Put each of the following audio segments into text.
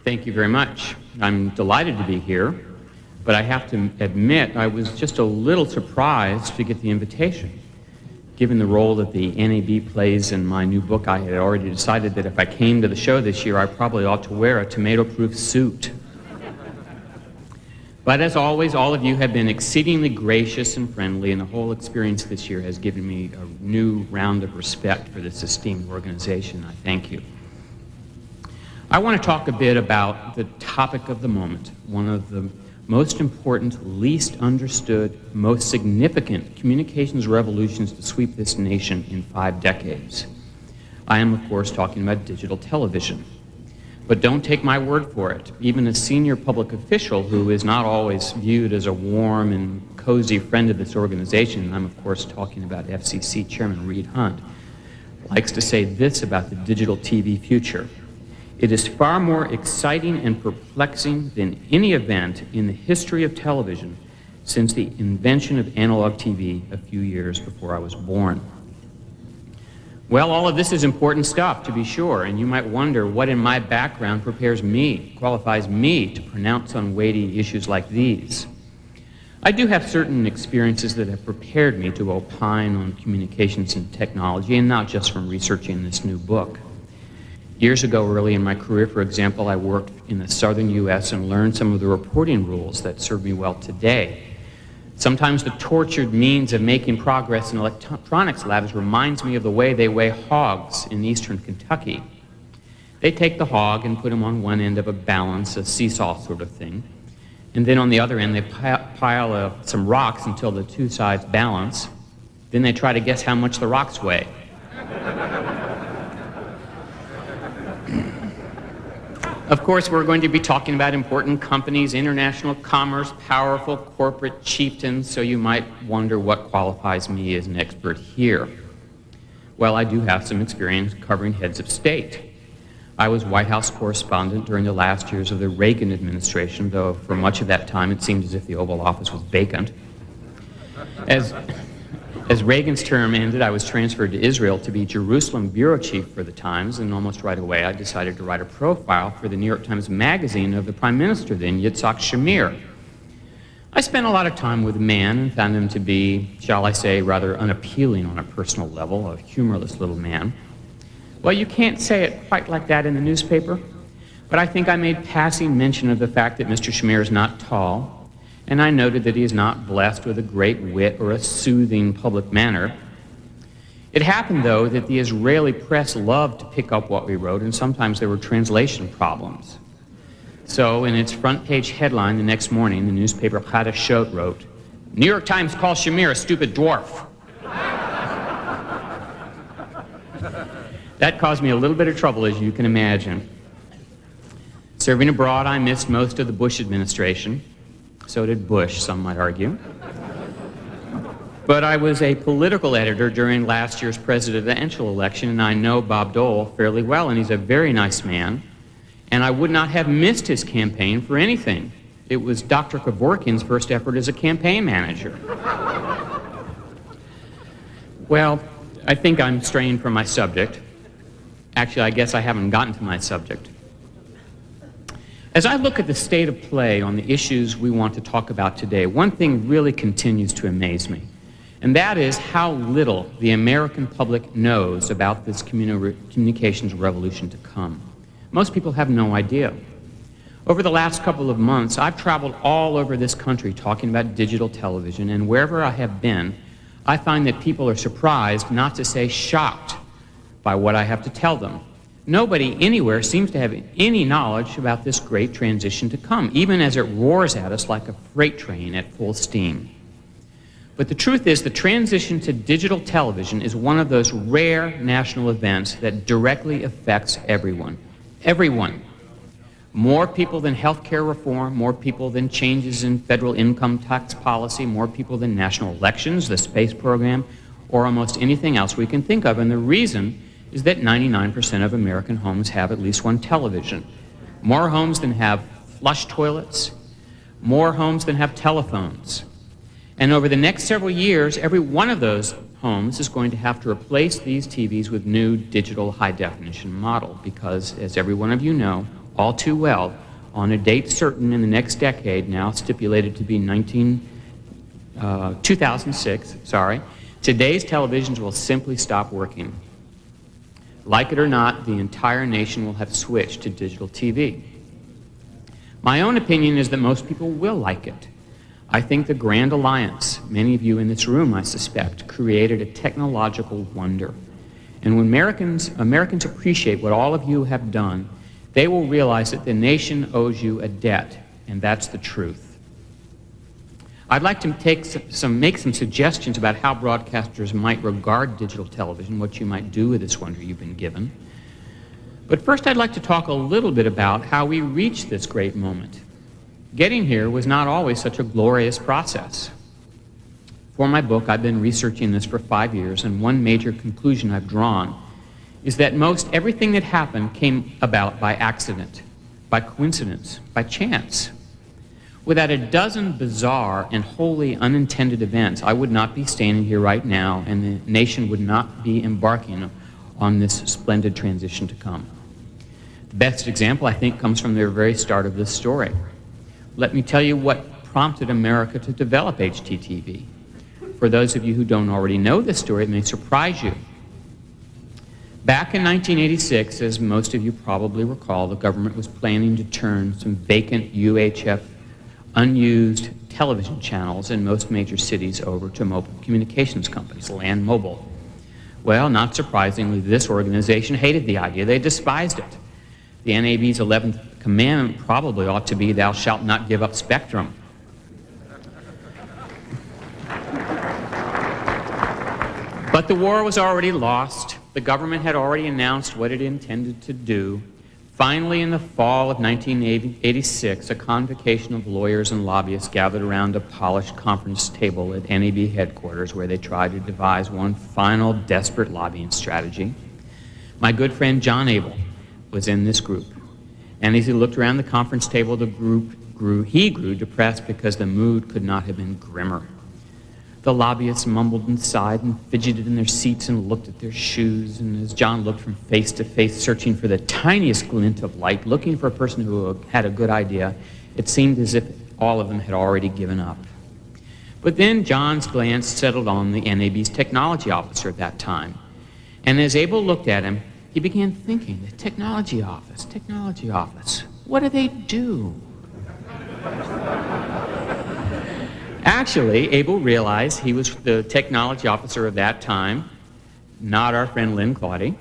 Thank you very much. I'm delighted to be here, but I have to admit I was just a little surprised to get the invitation. Given the role that the NAB plays in my new book, I had already decided that if I came to the show this year, I probably ought to wear a tomato-proof suit. But as always, all of you have been exceedingly gracious and friendly, and the whole experience this year has given me a new round of respect for this esteemed organization. I thank you. I want to talk a bit about the topic of the moment, one of the most important, least understood, most significant communications revolutions to sweep this nation in 5 decades. I am, of course, talking about digital television. But don't take my word for it. Even a senior public official who is not always viewed as a warm and cozy friend of this organization, and I'm of course talking about FCC Chairman Reed Hundt, likes to say this about the digital TV future. It is far more exciting and perplexing than any event in the history of television since the invention of analog TV a few years before I was born. Well, all of this is important stuff, to be sure, and you might wonder what in my background qualifies me to pronounce on weighty issues like these. I do have certain experiences that have prepared me to opine on communications and technology, and not just from researching this new book. Years ago, early in my career, for example, I worked in the southern U.S. and learned some of the reporting rules that serve me well today. Sometimes the tortured means of making progress in electronics labs reminds me of the way they weigh hogs in eastern Kentucky. They take the hog and put him on one end of a balance, a seesaw sort of thing, and then on the other end they pile some rocks until the two sides balance. Then they try to guess how much the rocks weigh. Of course, we're going to be talking about important companies, international commerce, powerful corporate chieftains, so you might wonder what qualifies me as an expert here. Well, I do have some experience covering heads of state. I was White House correspondent during the last years of the Reagan administration, though for much of that time it seemed as if the Oval Office was vacant. As Reagan's term ended, I was transferred to Israel to be Jerusalem bureau chief for the Times, and almost right away I decided to write a profile for the New York Times Magazine of the Prime Minister then, Yitzhak Shamir. I spent a lot of time with the man and found him to be, shall I say, rather unappealing on a personal level, a humorless little man. Well, you can't say it quite like that in the newspaper, but I think I made passing mention of the fact that Mr. Shamir is not tall, and I noted that he is not blessed with a great wit or a soothing public manner. It happened, though, that the Israeli press loved to pick up what we wrote, and sometimes there were translation problems. So, in its front-page headline the next morning, the newspaper Hadashot wrote, "New York Times calls Shamir a stupid dwarf." That caused me a little bit of trouble, as you can imagine. Serving abroad, I missed most of the Bush administration. So did Bush, some might argue. But I was a political editor during last year's presidential election, and I know Bob Dole fairly well, and he's a very nice man. And I would not have missed his campaign for anything. It was Dr. Kevorkian's first effort as a campaign manager. Well, I think I'm straying from my subject. Actually, I guess I haven't gotten to my subject. As I look at the state of play on the issues we want to talk about today, one thing really continues to amaze me, and that is how little the American public knows about this communications revolution to come. Most people have no idea. Over the last couple of months, I've traveled all over this country talking about digital television, and wherever I have been, I find that people are surprised, not to say shocked, by what I have to tell them. Nobody anywhere seems to have any knowledge about this great transition to come, even as it roars at us like a freight train at full steam. But the truth is, the transition to digital television is one of those rare national events that directly affects everyone. Everyone. More people than health care reform, more people than changes in federal income tax policy, more people than national elections, the space program, or almost anything else we can think of. And the reason is that 99% of American homes have at least one television. More homes than have flush toilets, more homes than have telephones. And over the next several years, every one of those homes is going to have to replace these TVs with new digital high-definition model because, as every one of you know, all too well, on a date certain in the next decade, now stipulated to be 2006, today's televisions will simply stop working. Like it or not, the entire nation will have switched to digital TV. My own opinion is that most people will like it. I think the Grand Alliance, many of you in this room, I suspect, created a technological wonder. And when Americans appreciate what all of you have done, they will realize that the nation owes you a debt, and that's the truth. I'd like to make some suggestions about how broadcasters might regard digital television, what you might do with this wonder you've been given. But first, I'd like to talk a little bit about how we reached this great moment. Getting here was not always such a glorious process. For my book, I've been researching this for 5 years, and one major conclusion I've drawn is that most everything that happened came about by accident, by coincidence, by chance. Without a dozen bizarre and wholly unintended events, I would not be standing here right now, and the nation would not be embarking on this splendid transition to come. The best example, I think, comes from the very start of this story. Let me tell you what prompted America to develop HDTV. For those of you who don't already know this story, it may surprise you. Back in 1986, as most of you probably recall, the government was planning to turn some vacant UHF unused television channels in most major cities over to mobile communications companies, Land Mobile. Well, not surprisingly, this organization hated the idea. They despised it. The NAB's 11th commandment probably ought to be, "Thou shalt not give up spectrum." But the war was already lost. The government had already announced what it intended to do. Finally, in the fall of 1986, a convocation of lawyers and lobbyists gathered around a polished conference table at NAB headquarters where they tried to devise one final desperate lobbying strategy. My good friend John Abel was in this group. And as he looked around the conference table, the group grew depressed because the mood could not have been grimmer. The lobbyists mumbled and sighed and fidgeted in their seats and looked at their shoes. And as John looked from face to face, searching for the tiniest glint of light, looking for a person who had a good idea, it seemed as if all of them had already given up. But then John's glance settled on the NAB's technology officer at that time. And as Abel looked at him, he began thinking, the technology office, what do they do? Actually, Abel realized he was the technology officer of that time, not our friend Lynn Claudy,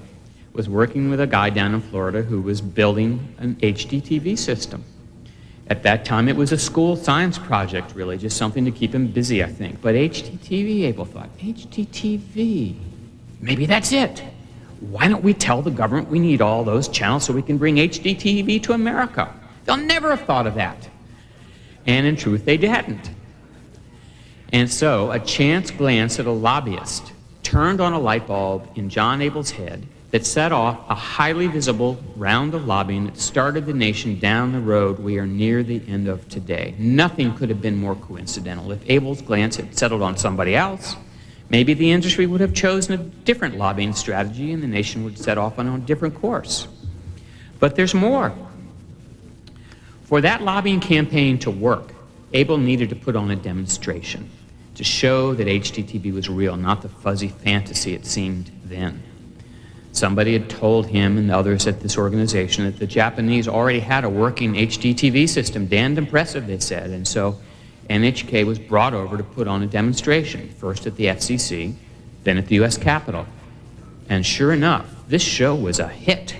was working with a guy down in Florida who was building an HDTV system. At that time, it was a school science project, really, just something to keep him busy, I think. But HDTV, Abel thought, HDTV, maybe that's it. Why don't we tell the government we need all those channels so we can bring HDTV to America? They'll never have thought of that. And in truth, they hadn't. And so a chance glance at a lobbyist turned on a light bulb in John Abel's head that set off a highly visible round of lobbying that started the nation down the road we are near the end of today. Nothing could have been more coincidental. If Abel's glance had settled on somebody else, maybe the industry would have chosen a different lobbying strategy and the nation would set off on a different course. But there's more. For that lobbying campaign to work, Abel needed to put on a demonstration to show that HDTV was real, not the fuzzy fantasy it seemed then. Somebody had told him and others at this organization that the Japanese already had a working HDTV system, damned impressive, they said, and so NHK was brought over to put on a demonstration, first at the FCC, then at the US Capitol. And sure enough, this show was a hit,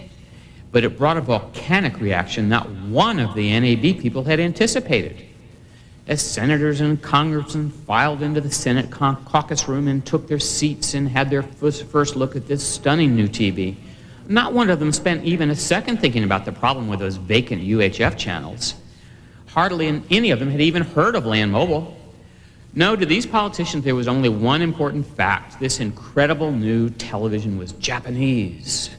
but it brought a volcanic reaction not one of the NAB people had anticipated. As senators and congressmen filed into the Senate caucus room and took their seats and had their first look at this stunning new TV, not one of them spent even a second thinking about the problem with those vacant UHF channels. Hardly any of them had even heard of Land Mobile. No, to these politicians there was only one important fact. This incredible new television was Japanese.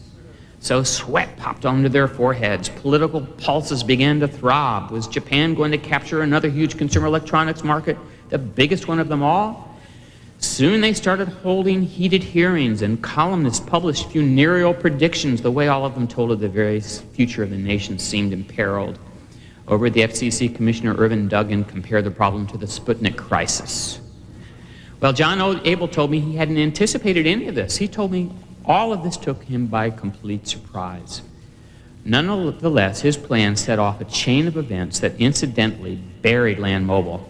So sweat popped onto their foreheads. Political pulses began to throb. Was Japan going to capture another huge consumer electronics market, the biggest one of them all? Soon they started holding heated hearings, and columnists published funereal predictions, the way all of them told of the very future of the nation seemed imperiled. Over at the FCC, Commissioner Irvin Duggan compared the problem to the Sputnik crisis. Well, John Abel told me he hadn't anticipated any of this. He told me all of this took him by complete surprise. Nonetheless, his plan set off a chain of events that incidentally buried Land Mobile.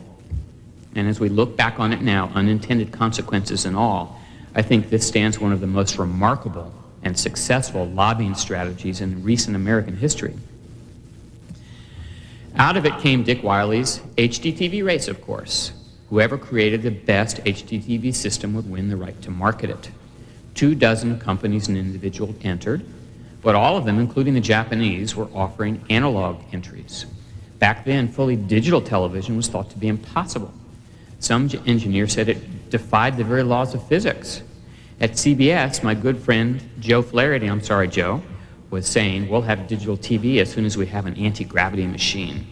And as we look back on it now, unintended consequences and all, I think this stands one of the most remarkable and successful lobbying strategies in recent American history. Out of it came Dick Wiley's HDTV race, of course. Whoever created the best HDTV system would win the right to market it. 24 companies and individuals entered, but all of them, including the Japanese, were offering analog entries. Back then, fully digital television was thought to be impossible. Some engineers said it defied the very laws of physics. At CBS, my good friend Joe Flaherty, I'm sorry, Joe, was saying, we'll have digital TV as soon as we have an anti-gravity machine.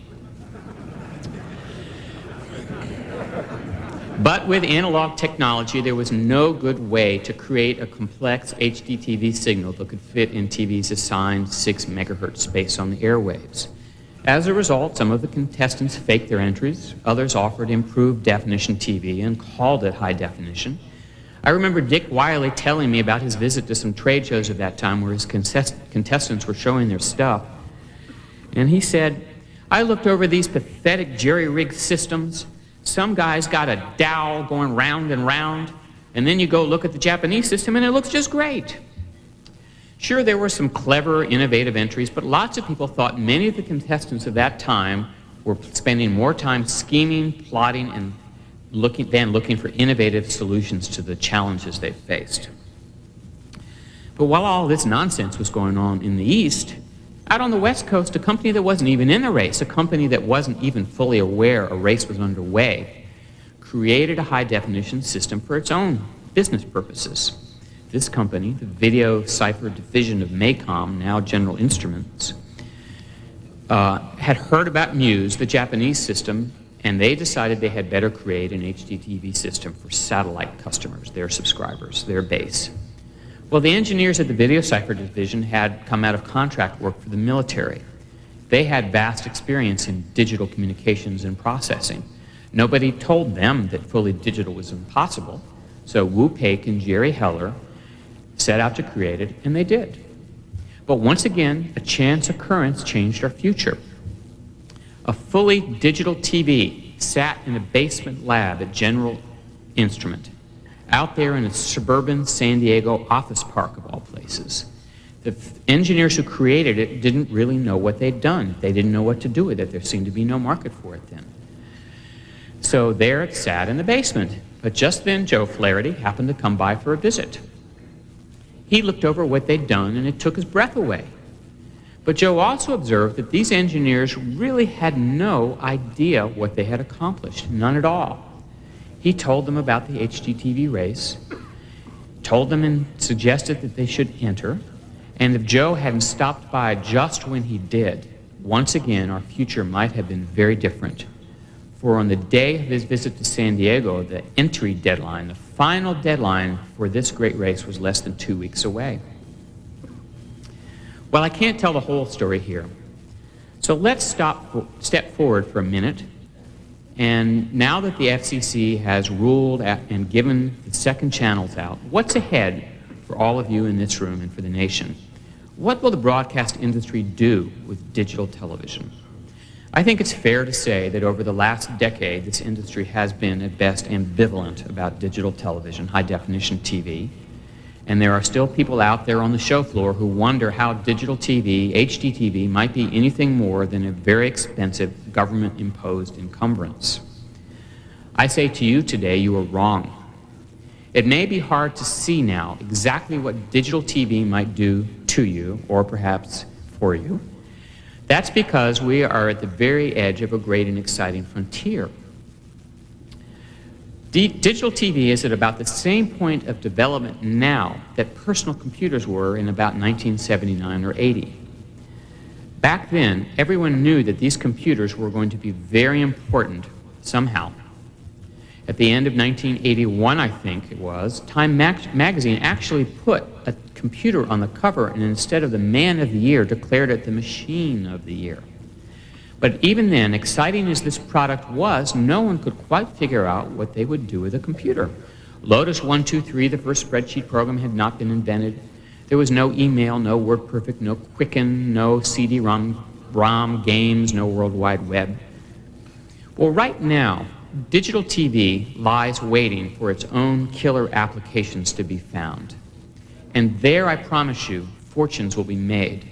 But with analog technology, there was no good way to create a complex HDTV signal that could fit in TV's assigned 6 megahertz space on the airwaves. As a result, some of the contestants faked their entries, others offered improved definition TV and called it high definition. I remember Dick Wiley telling me about his visit to some trade shows at that time where his contestants were showing their stuff. And he said, I looked over these pathetic jerry-rigged systems. Some guy's got a dowel going round and round, and then you go look at the Japanese system and it looks just great. Sure, there were some clever, innovative entries, but lots of people thought many of the contestants of that time were spending more time scheming, plotting, and looking for innovative solutions to the challenges they faced. But while all this nonsense was going on in the East, out on the West Coast, a company that wasn't even in the race, a company that wasn't even fully aware a race was underway, created a high-definition system for its own business purposes. This company, the video cipher division of MACOM, now General Instruments, had heard about Muse, the Japanese system, and they decided they had better create an HDTV system for satellite customers, their subscribers, their base. Well, the engineers at the video cipher division had come out of contract work for the military. They had vast experience in digital communications and processing. Nobody told them that fully digital was impossible, so Wu Paik and Jerry Heller set out to create it, and they did. But once again, a chance occurrence changed our future. A fully digital TV sat in a basement lab at General Instrument, out there in a suburban San Diego office park of all places. The engineers who created it didn't really know what they'd done. They didn't know what to do with it. There seemed to be no market for it then. So there it sat in the basement. But just then, Joe Flaherty happened to come by for a visit. He looked over what they'd done, and it took his breath away. But Joe also observed that these engineers really had no idea what they had accomplished, none at all. He told them about the HDTV race, told them and suggested that they should enter, and if Joe hadn't stopped by just when he did, once again our future might have been very different. For on the day of his visit to San Diego, the entry deadline, the final deadline for this great race was less than 2 weeks away. Well, I can't tell the whole story here. So let's step forward for a minute. And now that the FCC has ruled and given the second channels out, what's ahead for all of you in this room and for the nation? What will the broadcast industry do with digital television? I think it's fair to say that over the last decade, this industry has been, at best, ambivalent about digital television, high-definition TV. And there are still people out there on the show floor who wonder how digital TV, HDTV, might be anything more than a very expensive government-imposed encumbrance. I say to you today, you are wrong. It may be hard to see now exactly what digital TV might do to you, or perhaps for you. That's because we are at the very edge of a great and exciting frontier. Digital TV is at about the same point of development now that personal computers were in about 1979 or 80. Back then, everyone knew that these computers were going to be very important somehow. At the end of 1981, I think it was, Time magazine actually put a computer on the cover, and instead of the man of the year, declared it the machine of the year. But even then, exciting as this product was, no one could quite figure out what they would do with a computer. Lotus 123, the first spreadsheet program, had not been invented. There was no email, no WordPerfect, no Quicken, no CD-ROM games, no World Wide Web. Well, right now, digital TV lies waiting for its own killer applications to be found. And there, I promise you, fortunes will be made.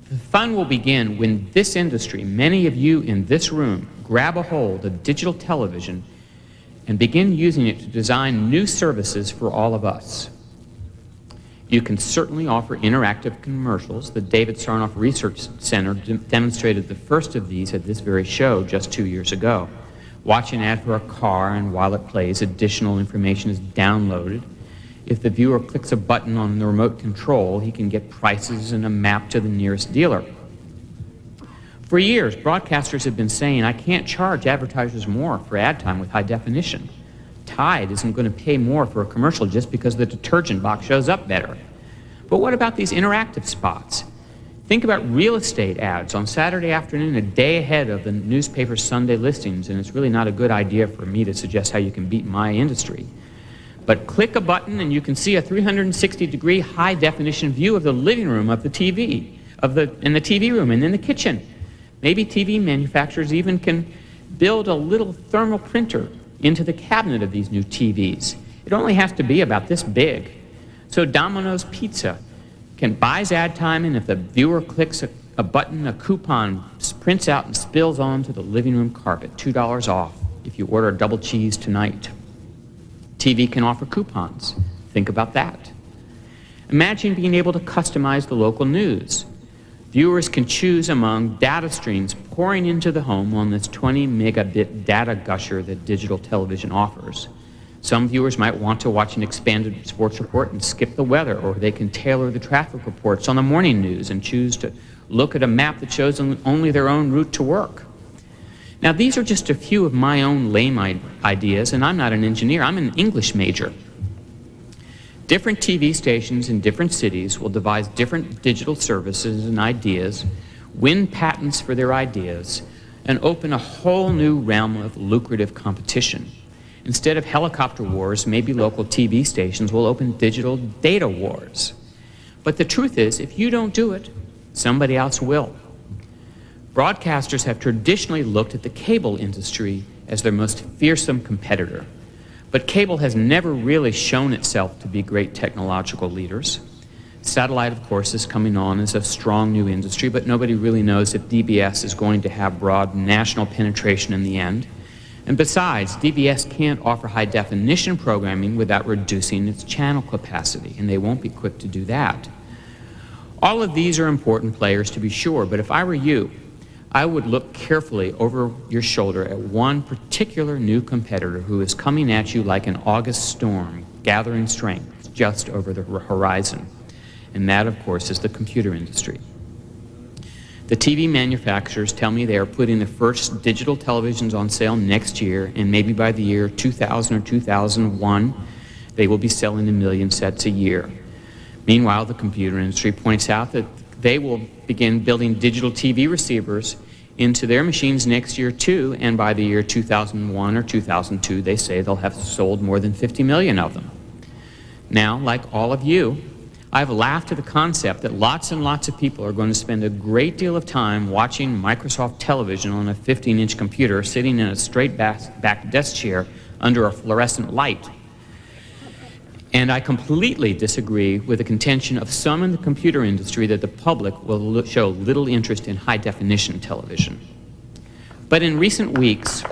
The fun will begin when this industry, many of you in this room, grab a hold of digital television and begin using it to design new services for all of us. You can certainly offer interactive commercials. The David Sarnoff Research Center demonstrated the first of these at this very show just 2 years ago. Watch an ad for a car, and while it plays, additional information is downloaded. If the viewer clicks a button on the remote control, he can get prices and a map to the nearest dealer. For years, broadcasters have been saying, I can't charge advertisers more for ad time with high definition. Tide isn't going to pay more for a commercial just because the detergent box shows up better. But what about these interactive spots? Think about real estate ads on Saturday afternoon, a day ahead of the newspaper's Sunday listings, and it's really not a good idea for me to suggest how you can beat my industry. But click a button and you can see a 360-degree high-definition view of the living room of the TV, in the TV room and in the kitchen. Maybe TV manufacturers even can build a little thermal printer into the cabinet of these new TVs. It only has to be about this big. So Domino's Pizza buys ad time, and if the viewer clicks a button, a coupon prints out and spills onto the living room carpet, $2 off if you order a double cheese tonight. TV can offer coupons. Think about that. Imagine being able to customize the local news. Viewers can choose among data streams pouring into the home on this 20 megabit data gusher that digital television offers. Some viewers might want to watch an expanded sports report and skip the weather, or they can tailor the traffic reports on the morning news and choose to look at a map that shows only their own route to work. Now, these are just a few of my own lame ideas, and I'm not an engineer, I'm an English major. Different TV stations in different cities will devise different digital services and ideas, win patents for their ideas, and open a whole new realm of lucrative competition. Instead of helicopter wars, maybe local TV stations will open digital data wars. But the truth is, if you don't do it, somebody else will. Broadcasters have traditionally looked at the cable industry as their most fearsome competitor. But cable has never really shown itself to be great technological leaders. Satellite, of course, is coming on as a strong new industry, but nobody really knows if DBS is going to have broad national penetration in the end. And besides, DBS can't offer high-definition programming without reducing its channel capacity, and they won't be quick to do that. All of these are important players, to be sure, but if I were you, I would look carefully over your shoulder at one particular new competitor who is coming at you like an August storm, gathering strength just over the horizon. And that, of course, is the computer industry. The TV manufacturers tell me they are putting the first digital televisions on sale next year, and maybe by the year 2000 or 2001, they will be selling 1 million sets a year. Meanwhile, the computer industry points out that they will begin building digital TV receivers into their machines next year too, and by the year 2001 or 2002, they say they'll have sold more than 50 million of them. Now, like all of you, I've laughed at the concept that lots and lots of people are going to spend a great deal of time watching Microsoft television on a 15-inch computer sitting in a straight-back desk chair under a fluorescent light. And I completely disagree with the contention of some in the computer industry that the public will show little interest in high-definition television. But in recent weeks,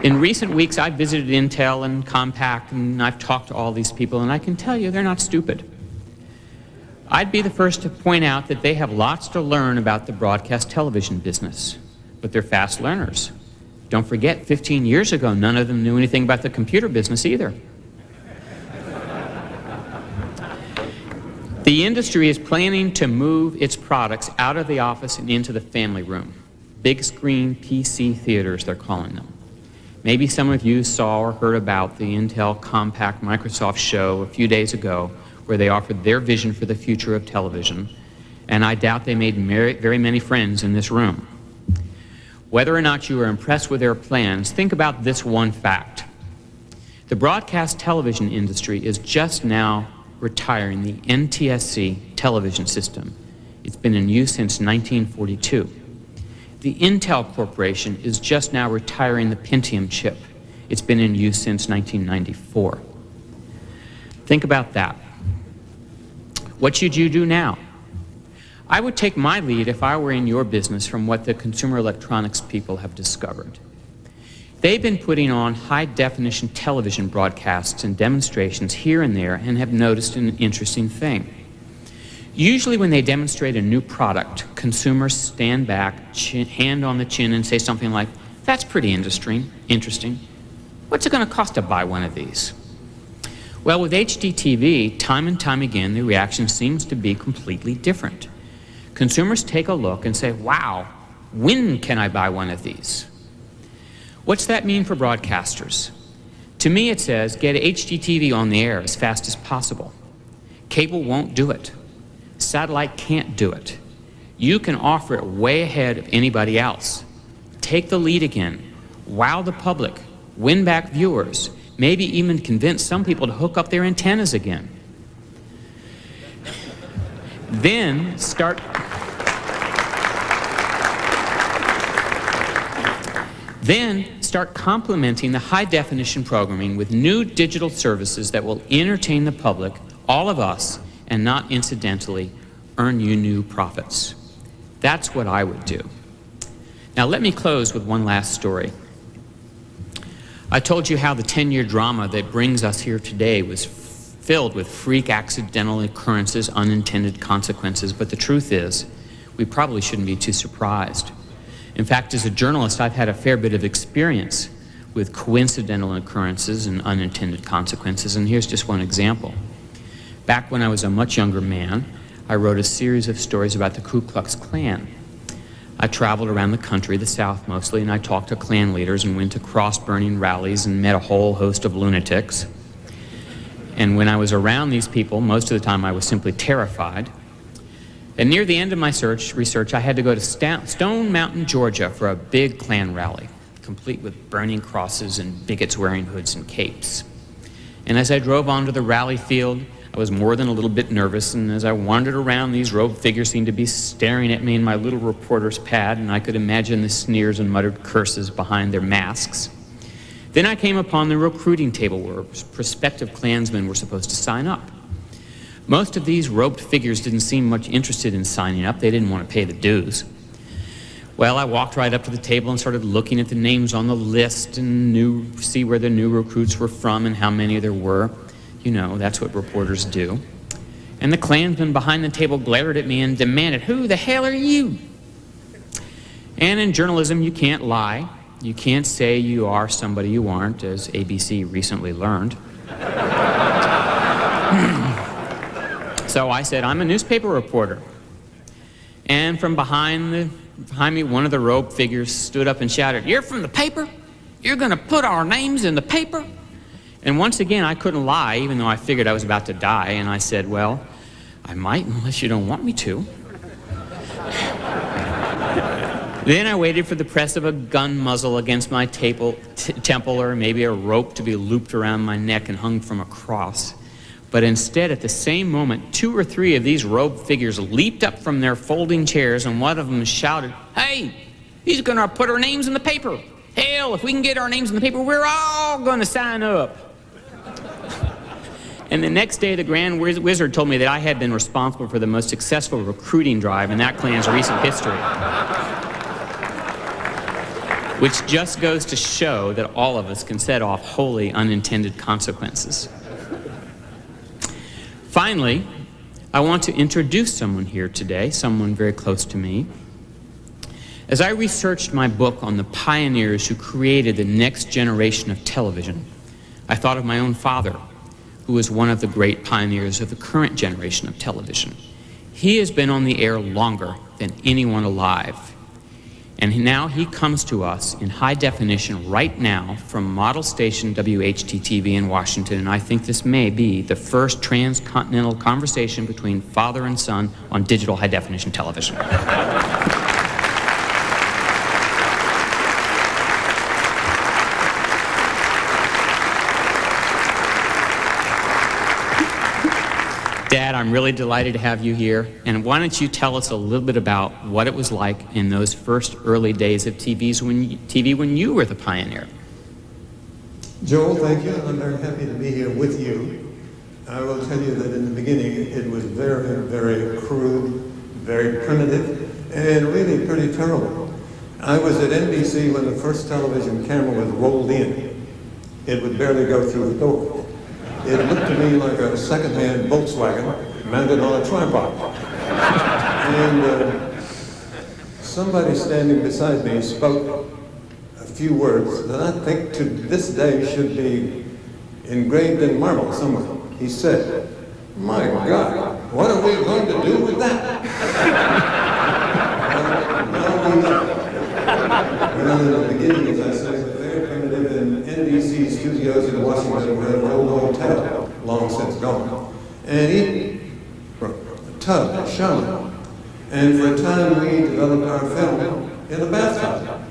I've visited Intel and Compaq, and I've talked to all these people, and I can tell you they're not stupid. I'd be the first to point out that they have lots to learn about the broadcast television business, but they're fast learners. Don't forget, 15 years ago, none of them knew anything about the computer business either. The industry is planning to move its products out of the office and into the family room. Big screen PC theaters, they're calling them. Maybe some of you saw or heard about the Intel Compact Microsoft show a few days ago where they offered their vision for the future of television, and I doubt they made very many friends in this room. Whether or not you are impressed with their plans, think about this one fact. The broadcast television industry is just now retiring the NTSC television system. It's been in use since 1942. The Intel Corporation is just now retiring the Pentium chip. It's been in use since 1994. Think about that. What should you do now? I would take my lead if I were in your business from what the consumer electronics people have discovered. They've been putting on high-definition television broadcasts and demonstrations here and there and have noticed an interesting thing. Usually when they demonstrate a new product, consumers stand back, hand on the chin, and say something like, "That's pretty interesting. What's it going to cost to buy one of these?" Well, with HDTV, time and time again, the reaction seems to be completely different. Consumers take a look and say, "Wow, when can I buy one of these?" What's that mean for broadcasters? To me it says, get HDTV on the air as fast as possible. Cable won't do it. Satellite can't do it. You can offer it way ahead of anybody else. Take the lead again. Wow the public. Win back viewers. Maybe even convince some people to hook up their antennas again. Then start complementing the high-definition programming with new digital services that will entertain the public, all of us, and not incidentally earn you new profits. That's what I would do. Now let me close with one last story. I told you how the 10-year drama that brings us here today was filled with freak accidental occurrences, unintended consequences, but the truth is, we probably shouldn't be too surprised. In fact, as a journalist, I've had a fair bit of experience with coincidental occurrences and unintended consequences, and here's just one example. Back when I was a much younger man, I wrote a series of stories about the Ku Klux Klan. I traveled around the country, the South mostly, and I talked to Klan leaders and went to cross-burning rallies and met a whole host of lunatics. And when I was around these people, most of the time I was simply terrified. And near the end of my research, I had to go to Stone Mountain, Georgia for a big Klan rally, complete with burning crosses and bigots wearing hoods and capes. And as I drove onto the rally field, I was more than a little bit nervous, and as I wandered around, these robed figures seemed to be staring at me in my little reporter's pad, and I could imagine the sneers and muttered curses behind their masks. Then I came upon the recruiting table where prospective Klansmen were supposed to sign up. Most of these robed figures didn't seem much interested in signing up. They didn't want to pay the dues. Well, I walked right up to the table and started looking at the names on the list and see where the new recruits were from and how many there were. You know, that's what reporters do. And the Klansman behind the table glared at me and demanded, "Who the hell are you?" And in journalism, you can't lie. You can't say you are somebody you aren't, as ABC recently learned. So I said, "I'm a newspaper reporter." And from behind me, one of the robed figures stood up and shouted, "You're from the paper? You're going to put our names in the paper?" And once again, I couldn't lie, even though I figured I was about to die. And I said, "Well, I might, unless you don't want me to." Then I waited for the press of a gun muzzle against my temple, or maybe a rope to be looped around my neck and hung from a cross. But instead, at the same moment, 2 or 3 of these robed figures leaped up from their folding chairs, and one of them shouted, "Hey, he's going to put our names in the paper. Hell, if we can get our names in the paper, we're all going to sign up." And the next day, the Grand Wizard told me that I had been responsible for the most successful recruiting drive in that Klan's recent history. Which just goes to show that all of us can set off wholly unintended consequences. Finally, I want to introduce someone here today, someone very close to me. As I researched my book on the pioneers who created the next generation of television, I thought of my own father, who was one of the great pioneers of the current generation of television. He has been on the air longer than anyone alive. And now he comes to us in high definition right now from model station WHT-TV in Washington, and I think this may be the first transcontinental conversation between father and son on digital high definition television. Dad, I'm really delighted to have you here. And why don't you tell us a little bit about what it was like in those first early days of TV when you were the pioneer? Joel, thank you. I'm very happy to be here with you. I will tell you that in the beginning it was very, very crude, very primitive, and really pretty terrible. I was at NBC when the first television camera was rolled in. It would barely go through the door. It looked to me like a second-hand Volkswagen mounted on a tripod. And somebody standing beside me spoke a few words that I think to this day should be engraved in marble somewhere. He said, "My God, what are we going to do with that?" Now we know. Well, in the beginning, as I said, very primitive, in NBC studios in Washington, we had an old hotel, long since gone. And he, a tub, a shower. And for a time, we developed our film in a bathtub.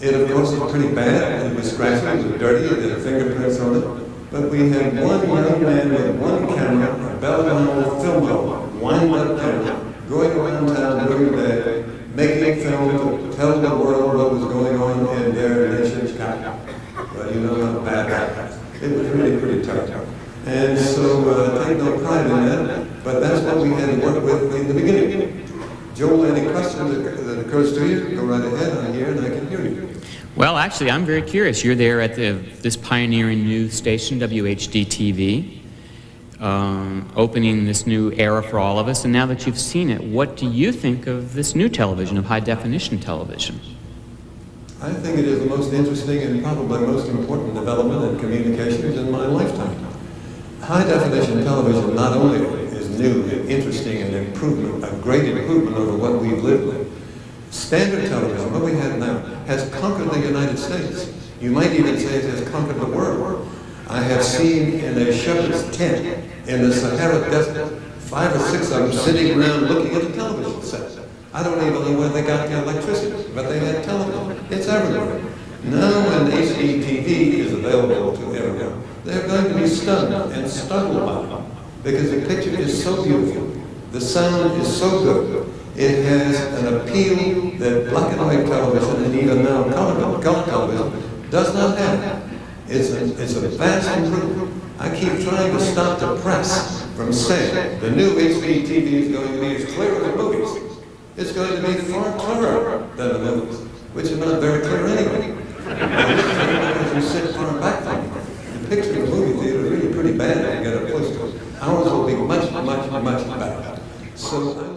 It, of course, was pretty bad. It was scratchy, it was dirty, it had fingerprints on it. But we had one young man with one camera, a bell-bound film roll, wind-up camera, going around town during the day, making film to tell the world what was going on in their nation's capital. But you know how bad that was. It was really pretty tough. And so take no pride in that, but that's what we had to work with in the beginning. Joel, any questions that occurs to you? Go right ahead. I'm here and I can hear you. Well, actually, I'm very curious. You're there at this pioneering news station, WHD-TV, opening this new era for all of us. And now that you've seen it, what do you think of this new television, of high-definition television? I think it is the most interesting and probably most important development in communications in my lifetime. High-definition television not only is new and interesting and improvement, a great improvement over what we've lived with. Standard television, what we have now, has conquered the United States. You might even say it has conquered the world. I have seen in a shepherd's tent in the Sahara Desert, 5 or 6 of them sitting around looking at a television set. I don't even know where they got the electricity, but they had television. It's everywhere. Now when HDTV is available to everyone, they're going to be stunned and startled by it, because the picture is so beautiful. The sound is so good. It has an appeal that black and white television, and even now color television, does not have. It's a vast improvement. I keep trying to stop the press from saying the new HD TV is going to be as clear as the movies. It's going to be far clearer than the movies, which is not very clear anyway. Because you sit far back from it. The picture in the movie theater is really pretty bad if you get up close to it. Ours will be much, much, much better. So